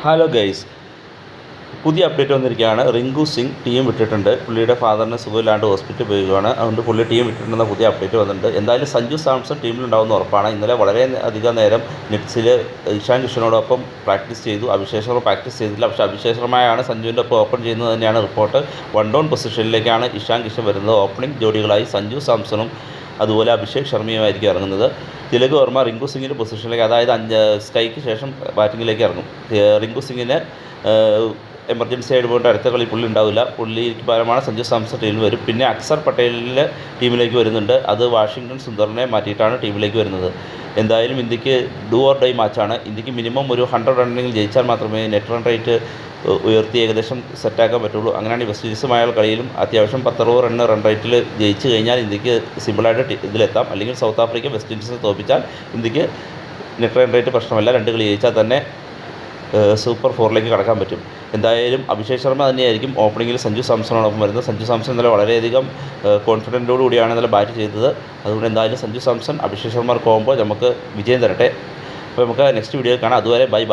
Hello guys, പുതിയ update വന്നിരിക്കുകയാണ്. Rinku Singh team വിട്ടിട്ടുണ്ട്. പുള്ളിയുടെ ഫാദറിന് സുഖമില്ലാണ്ട് ഹോസ്പിറ്റലിൽ പോവുകയാണ്. അതുകൊണ്ട് പുള്ളി ടീം വിട്ടിട്ടുണ്ടെന്ന പുതിയ അപ്ഡേറ്റ് വന്നിട്ടുണ്ട്. എന്തായാലും സഞ്ജു സാംസൺ ടീമിലുണ്ടാവുന്ന ഉറപ്പാണ്. ഇന്നലെ വളരെ അധികം നേരം നെറ്റ്സിൽ ഇഷാൻ കിഷനോടൊപ്പം പ്രാക്ടീസ് ചെയ്തു. അഭിഷേക് ശർമ്മ പ്രാക്ടീസ് ചെയ്തില്ല. പക്ഷേ അഭിഷേക് ശർമ്മയാണ് സഞ്ജുവിൻ്റെ ഒപ്പം ഓപ്പൺ ചെയ്യുന്നത് തന്നെയാണ് റിപ്പോർട്ട്. 1 ഡൗൺ പൊസിഷനിലേക്കാണ് ഇഷാൻ കിഷൻ വരുന്നത്. ഓപ്പണിംഗ് ജോഡികളായി സഞ്ജു സാംസണും അതുപോലെ അഭിഷേക് ശർമ്മയുമായിരിക്കും ഇറങ്ങുന്നത്. തിലക് വർമ്മ റിങ്കു സിംഗിൻ്റെ പൊസിഷനിലേക്ക്, അതായത് സ്കൈക്ക് ശേഷം ബാറ്റിങ്ങിലേക്ക് ഇറങ്ങും. റിങ്കു സിംഗിനെ എമർജൻസി ആയിട്ട് പോയിട്ട് അടുത്ത കളി പുള്ളി ഉണ്ടാവില്ല. പുള്ളിക്ക് പകരമാണ് സഞ്ജു സാംസൺ ടീമിൽ വരും. പിന്നെ അക്സർ പട്ടേലിൻ്റെ ടീമിലേക്ക് വരുന്നുണ്ട്. അത് വാഷിങ്ടൺ സുന്ദറിനെ മാറ്റിയിട്ടാണ് ടീമിലേക്ക് വരുന്നത്. എന്തായാലും ഇന്ത്യക്ക് ഡു ഓർ ഡൈ മാച്ചാണ്. ഇന്ത്യക്ക് മിനിമം ഒരു 100 റണ്ണെങ്കിലും ജയിച്ചാൽ മാത്രമേ നെറ്റ് റൺ റേറ്റ് ഉയർത്തി ഏകദേശം സെറ്റാക്കാൻ പറ്റുള്ളൂ. അങ്ങനെയാണ് വെസ്റ്റ് ഇൻഡീസുമായുള്ള കളിയിലും അത്യാവശ്യം 10-60 റൺ റേറ്റിൽ ജയിച്ച് കഴിഞ്ഞാൽ ഇന്ത്യക്ക് സിമ്പിളായിട്ട് ഇതിലെത്താം. അല്ലെങ്കിൽ സൗത്ത് ആഫ്രിക്ക വെസ്റ്റ് ഇൻഡീസിനെ തോൽപ്പിച്ചാൽ ഇന്ത്യക്ക് നെറ്റ് റൺ റേറ്റ് പ്രശ്നമല്ല. 2 കളി ജയിച്ചാൽ തന്നെ സൂപ്പർ 4ലേക്ക് കടക്കാൻ പറ്റും. എന്തായാലും അഭിഷേക് ശർമ്മ തന്നെയായിരിക്കും ഓപ്പണിങ്ങിൽ സഞ്ജു സാംസണോടൊപ്പം വരുന്നത്. സഞ്ജു സാംസൺ ഇന്നലെ വളരെയധികം കോൺഫിഡൻറ്റോടു കൂടിയാണ് ഇന്നലെ ബാറ്റ് ചെയ്തത്. അതുകൊണ്ട് എന്തായാലും സഞ്ജു സാംസൺ അഭിഷേക് ശർമ്മ കോംബോ നമുക്ക് വിജയം തരട്ടെ. അപ്പോൾ നമുക്ക് നെക്സ്റ്റ് വീഡിയോയിൽ കാണാം. അതുവരെ ബൈ.